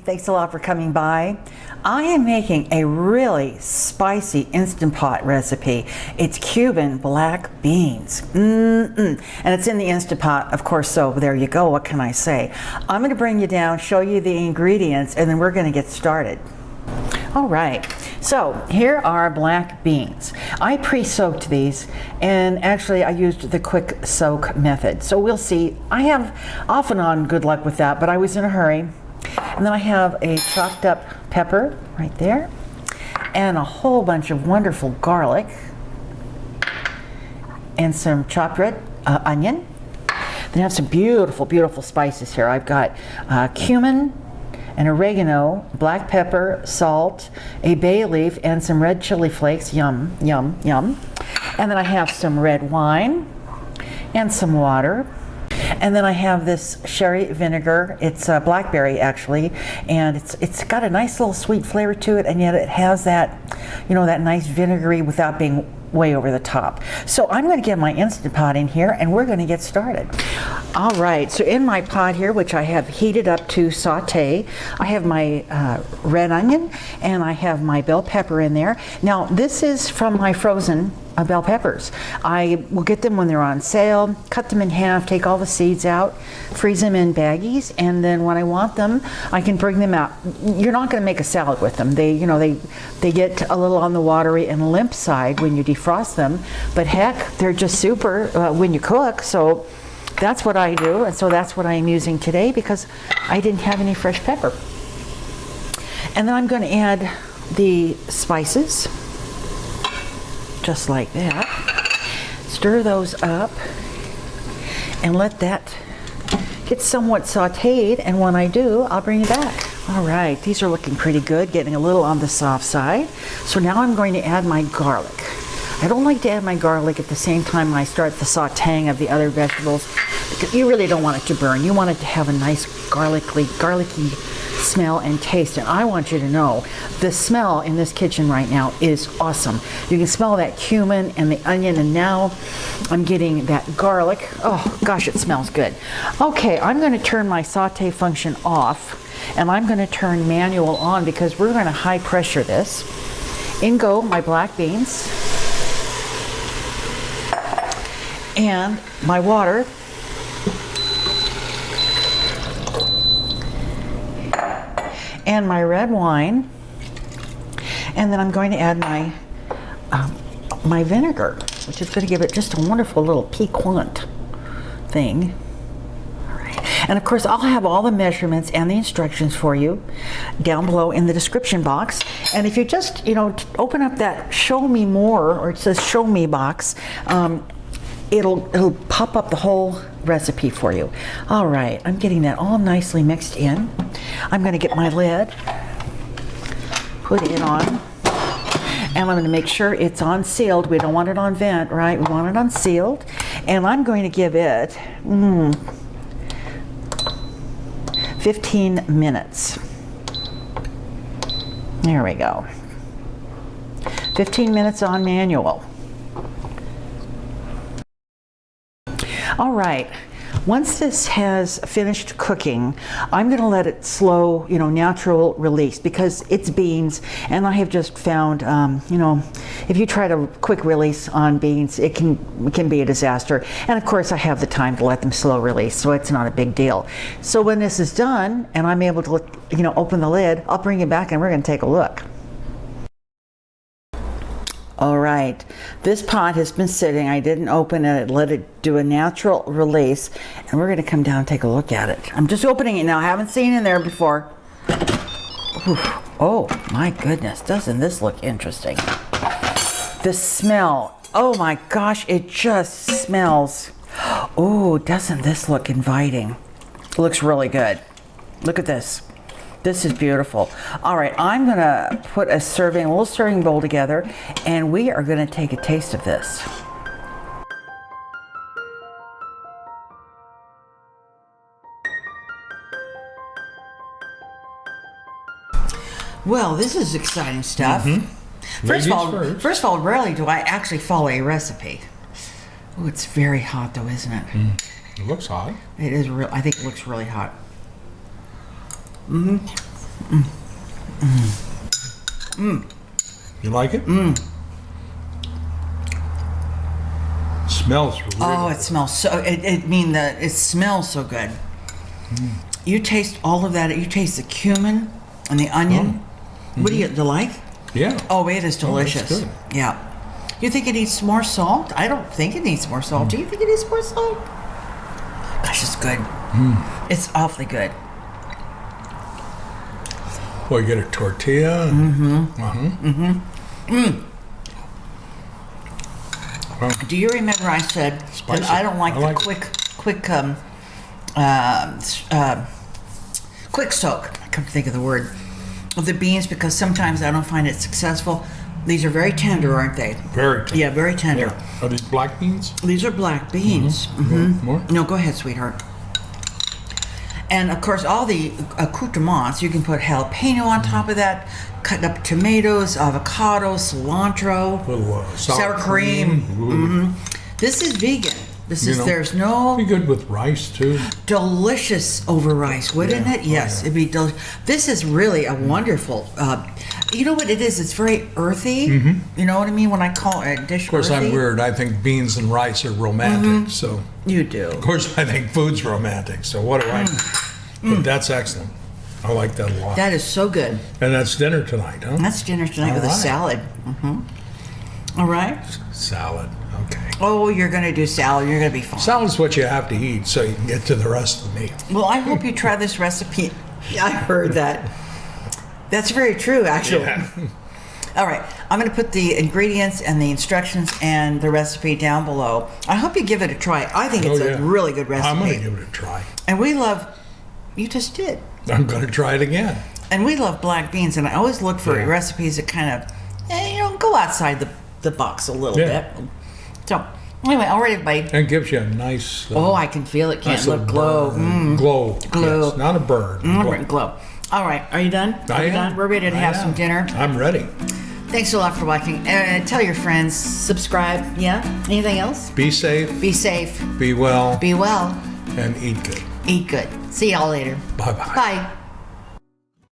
thanks a lot for coming by. I am making a really spicy Instant Pot recipe. It's Cuban black beans. And it's in the Instant Pot, of course, so there you go. What can I say? I'm going to bring you down, show you the ingredients, and then we're going to get started. All right, so here are black beans. I pre-soaked these, and actually I used the quick soak method. So we'll see. I have off and on good luck with that, but I was in a hurry. And then I have a chopped up pepper right there, and a whole bunch of wonderful garlic, and some chopped red onion. Then I have some beautiful, beautiful spices here. I've got cumin, and oregano, black pepper, salt, a bay leaf, and some red chili flakes. Yum, yum, yum. And then I have some red wine and some water. And then I have this sherry vinegar. It's blackberry actually, and it's got a nice little sweet flavor to it, and yet it has that, you know, that nice vinegary without being way over the top. So I'm going to get my Instant Pot in here, and we're going to get started. All right, so in my pot here, which I have heated up to saute, I have my red onion, and I have my bell pepper in there. Now this is from my frozen bell peppers. I will get them when they're on sale, cut them in half, take all the seeds out, freeze them in baggies, and then when I want them, I can bring them out. You're not going to make a salad with them. They get a little on the watery and limp side when you defrost them, but heck, they're just super when you cook. So that's what I do, and so that's what I am using today because I didn't have any fresh pepper. And then I'm going to add the spices. Just like that. Stir those up and let that get somewhat sauteed, and when I do, I'll bring it back. All right, these are looking pretty good, getting a little on the soft side. So now I'm going to add my garlic. I don't like to add my garlic at the same time I start the sauteing of the other vegetables because you really don't want it to burn. You want it to have a nice garlicky smell and taste, and I want you to know the smell in this kitchen right now is awesome. You can smell that cumin and the onion, and now I'm getting that garlic. Oh gosh, it smells good. Okay, I'm going to turn my saute function off, and I'm going to turn manual on because we're going to high pressure this. In go my black beans and my water. And my red wine, and then I'm going to add my my vinegar, which is going to give it just a wonderful little piquant thing. All right. And of course, I'll have all the measurements and the instructions for you down below in the description box. And if you just, open up that show me more, or it says show me box, it'll pop up the whole recipe for you. All right, I'm getting that all nicely mixed in. I'm going to get my lid, put it on, and I'm going to make sure it's on sealed. We don't want it on vent, right? We want it on sealed. And I'm going to give it 15 minutes. There we go. 15 minutes on manual. All right, once this has finished cooking, I'm going to let it slow, natural release because it's beans, and I have just found, if you try to quick release on beans, it can be a disaster. And of course, I have the time to let them slow release, so it's not a big deal. So when this is done and I'm able to, open the lid, I'll bring it back and we're going to take a look. All right, this pot has been sitting. I didn't open it, let it do a natural release, and we're gonna come down and take a look at it. I'm just opening it now, I haven't seen in there before. Oof. Oh my goodness, doesn't this look interesting? The smell, oh my gosh, it just smells. Oh, doesn't this look inviting? It looks really good. Look at this. This is beautiful. All right, I'm gonna put a little serving bowl together, and we are gonna take a taste of this. Well, this is exciting stuff. First of all, rarely do I actually follow a recipe. Oh, it's very hot though, isn't it? It looks hot. It is real. I think it looks really hot. You like it? Smells really Oh, good. it smells so. It smells so good. You taste all of that. You taste the cumin and the onion. What do you like? Yeah. Oh, it is that's delicious. good. Yeah. You think it needs more salt? I don't think it needs more salt. Do you think it needs more salt? Gosh, it's good. It's awfully good. Well, you get a tortilla. Well, Do you remember I said Spicy. that I don't like I like the quick soak? I couldn't think of the word of the beans because sometimes I don't find it successful. These are very tender, aren't they? very tender. Yeah, very tender. Yeah. Are these black beans? These are black beans. More? No, go ahead, sweetheart. And of course, all the accoutrements, you can put jalapeno on top of that, cut up tomatoes, avocado, cilantro, A little sour cream. Ooh. This is vegan. This You is, know, there's no Be good with rice too. delicious over rice, wouldn't Yeah. it? Yes, Oh, yeah. it'd be delicious. This is really a wonderful, you know what it is? It's very earthy. You know what I mean when I call a dish Of course, earthy? I'm weird. I think beans and rice are romantic. So, You do. of course, I think food's romantic. So, what do I? But that's excellent. I like that a lot. That is so good. And that's dinner tonight, huh? That's dinner tonight All with a right. salad. All right. Salad. Okay. Oh, you're going to do salad. You're going to be fine. Salad's what you have to eat so you can get to the rest of the meal. Well, I hope you try this recipe. Yeah, I heard that. That's very true, actually. Yeah. All right. I'm going to put the ingredients and the instructions and the recipe down below. I hope you give it a try. I think it's Oh, yeah. a really good recipe. I'm going to give it a try. And we love, you just did. I'm going to try it again. And we love black beans. And I always look for Yeah. recipes that kind of, go outside the box a little Yeah. bit. So, anyway, all right, everybody. And it gives you a nice. Oh, I can feel it. Can't nice look little glow. burn. Glow. Glow. Yes, not a bird. Glow. Glow. All right, are you done? I Are you am. done? We're ready to I have am. some dinner. I'm ready. Thanks a lot for watching. Tell your friends, subscribe. Yeah? Anything else? Be safe, Be safe. be well, Be well. and eat good. Eat good. See y'all later. Bye-bye. Bye.